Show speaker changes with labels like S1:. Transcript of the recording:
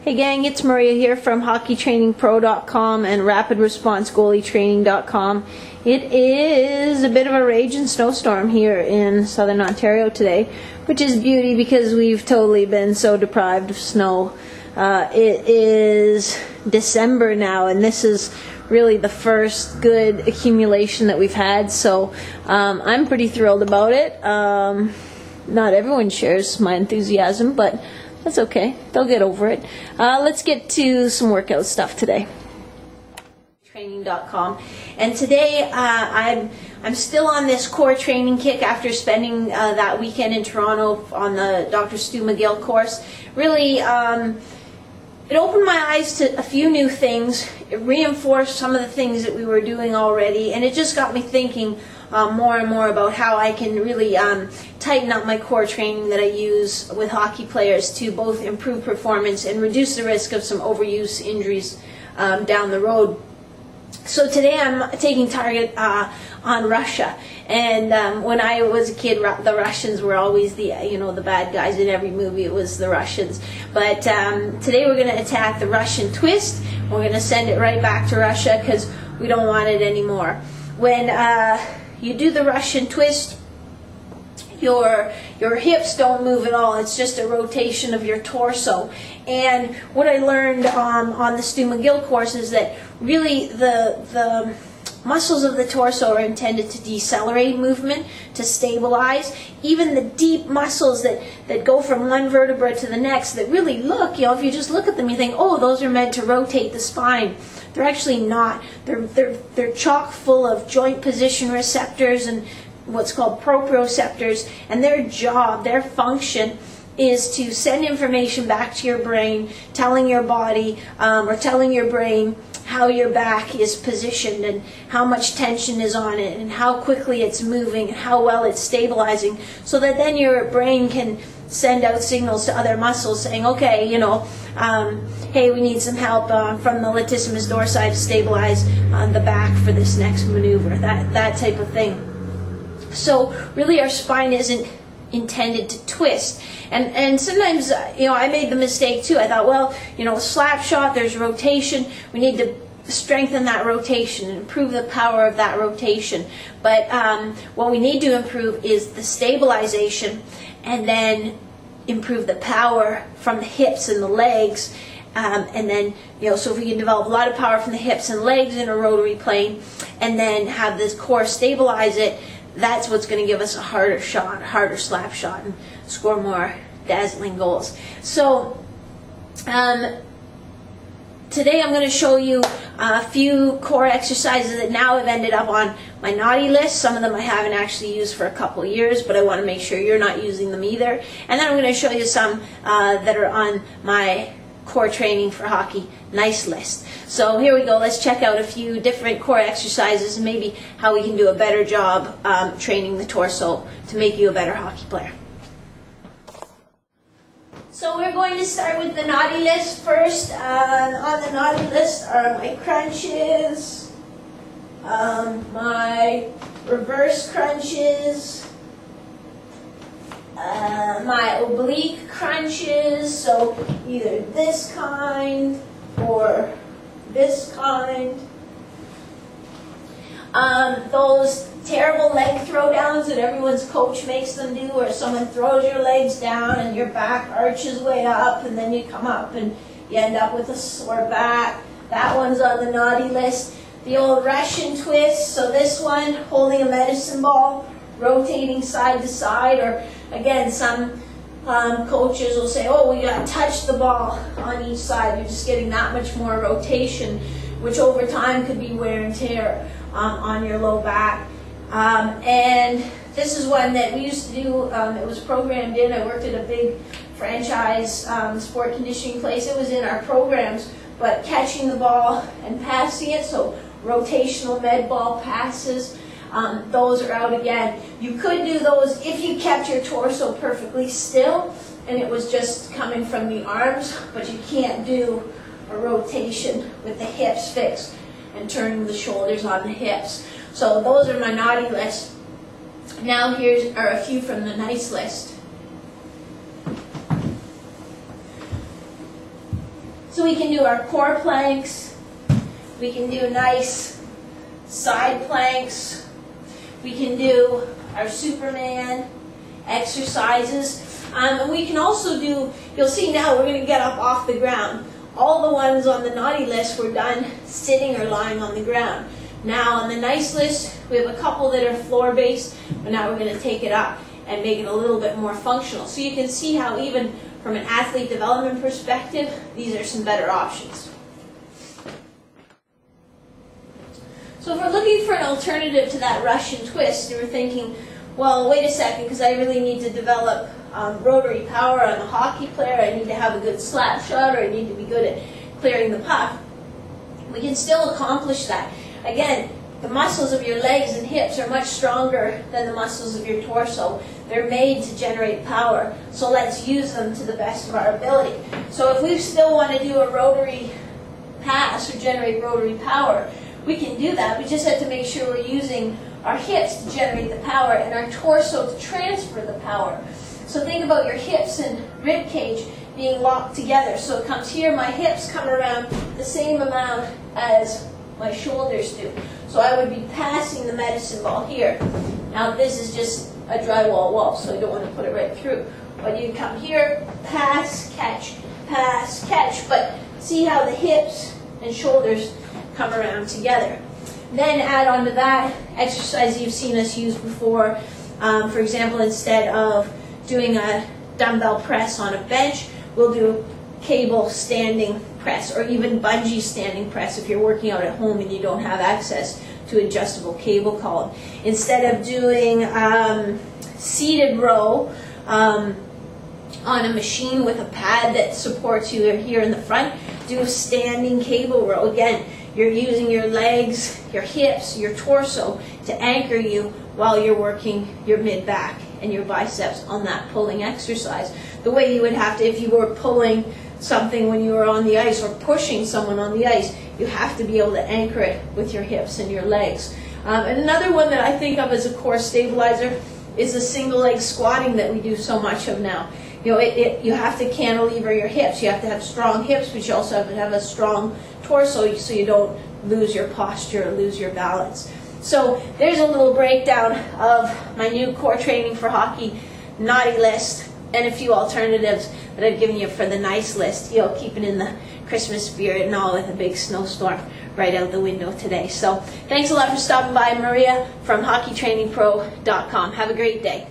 S1: Hey gang, it's Maria here from HockeyTrainingPro.com and RapidResponseGoalieTraining.com. It is a bit of a raging snowstorm here in southern Ontario today, which is beauty because we've totally been so deprived of snow. It is December now, and this is really the first good accumulation that we've had, so I'm pretty thrilled about it. Not everyone shares my enthusiasm, but that's okay. They'll get over it. Let's get to some workout stuff today. Training.com, and today I'm still on this core training kick after spending that weekend in Toronto on the Dr. Stu McGill course. Really, it opened my eyes to a few new things. It reinforced some of the things that we were doing already, and it just got me thinking more and more about how I can really tighten up my core training that I use with hockey players to both improve performance and reduce the risk of some overuse injuries down the road. So today I'm taking target on Russia, and when I was a kid, the Russians were always the the bad guys in every movie. It was the Russians, but today we're going to attack the Russian twist. We're going to send it right back to Russia because we don't want it anymore. When you do the Russian twist, your hips don't move at all. It's just a rotation of your torso. And what I learned on the Stu McGill course is that really the muscles of the torso are intended to decelerate movement, to stabilize. Even the deep muscles that go from one vertebra to the next that really look, if you just look at them, you think, oh, those are meant to rotate the spine. They're actually not. They're chock full of joint position receptors and what's called proprioceptors, and their job, their function, is to send information back to your brain, telling your body or telling your brain how your back is positioned and how much tension is on it and how quickly it's moving and how well it's stabilizing, so that then your brain can send out signals to other muscles saying, okay, hey, we need some help from the latissimus dorsi to stabilize the back for this next maneuver, that type of thing. So really our spine isn't intended to twist. And sometimes, I made the mistake too. I thought, well, slap shot, there's rotation. We need to strengthen that rotation and improve the power of that rotation. But what we need to improve is the stabilization, and then improve the power from the hips and the legs. And then, so if we can develop a lot of power from the hips and legs in a rotary plane, and then have this core stabilize it, that's what's going to give us a harder shot, harder slap shot, and score more dazzling goals. So today I'm going to show you a few core exercises that now have ended up on my naughty list. Some of them I haven't actually used for a couple of years, but I want to make sure you're not using them either. And then I'm going to show you some that are on my core training for hockey nice list. So here we go. Let's check out a few different core exercises and maybe how we can do a better job training the torso to make you a better hockey player. So we're going to start with the naughty list first. On the naughty list are my crunches, my reverse crunches, my oblique crunches, so either this kind or this kind. Those terrible leg throwdowns that everyone's coach makes them do, where someone throws your legs down and your back arches way up and then you come up and you end up with a sore back. That one's on the naughty list. The old Russian twist, so this one, holding a medicine ball, rotating side to side, or again, some coaches will say, oh, we got to touch the ball on each side. You're just getting that much more rotation, which over time could be wear and tear on your low back. And this is one that we used to do. It was programmed in. I worked at a big franchise sport conditioning place. It was in our programs, but catching the ball and passing it, so rotational med ball passes, those are out again. You could do those if you kept your torso perfectly still and it was just coming from the arms, but you can't do a rotation with the hips fixed and turning the shoulders on the hips. So those are my naughty list. Now here are a few from the nice list. So we can do our core planks, we can do nice side planks, we can do our Superman exercises, and we can also do, you'll see now we're going to get up off the ground. All the ones on the naughty list were done sitting or lying on the ground. Now on the nice list, we have a couple that are floor-based, but now we're going to take it up and make it a little bit more functional. So you can see how even from an athlete development perspective, these are some better options. So if we're looking for an alternative to that Russian twist, and we're thinking, well, wait a second, because I really need to develop rotary power on a hockey player, I need to have a good slap shot, or I need to be good at clearing the puck, we can still accomplish that. Again, the muscles of your legs and hips are much stronger than the muscles of your torso. They're made to generate power, so let's use them to the best of our ability. So if we still want to do a rotary pass or generate rotary power, we can do that. We just have to make sure we're using our hips to generate the power and our torso to transfer the power. So think about your hips and rib cage being locked together. So it comes here, my hips come around the same amount as my shoulders do. So I would be passing the medicine ball here. Now this is just a drywall wall, so I don't want to put it right through. But you come here, pass, catch, but see how the hips and shoulders come around together. Then add on to that exercise you've seen us use before. For example, instead of doing a dumbbell press on a bench, we'll do cable standing press, or even bungee standing press if you're working out at home and you don't have access to adjustable cable column. Instead of doing seated row on a machine with a pad that supports you here in the front, do a standing cable row. Again, you're using your legs, your hips, your torso to anchor you while you're working your mid-back and your biceps on that pulling exercise. The way you would have to, if you were pulling something when you were on the ice or pushing someone on the ice, you have to be able to anchor it with your hips and your legs. And another one that I think of as a core stabilizer is the single leg squatting that we do so much of now. You know, you have to cantilever your hips. You have to have strong hips, but you also have to have a strong torso so you don't lose your posture or lose your balance. So there's a little breakdown of my new core training for hockey naughty list and a few alternatives that I've given you for the nice list, you know, keeping in the Christmas spirit and all with a big snowstorm right out the window today. So thanks a lot for stopping by, Maria from hockeytrainingpro.com. Have a great day.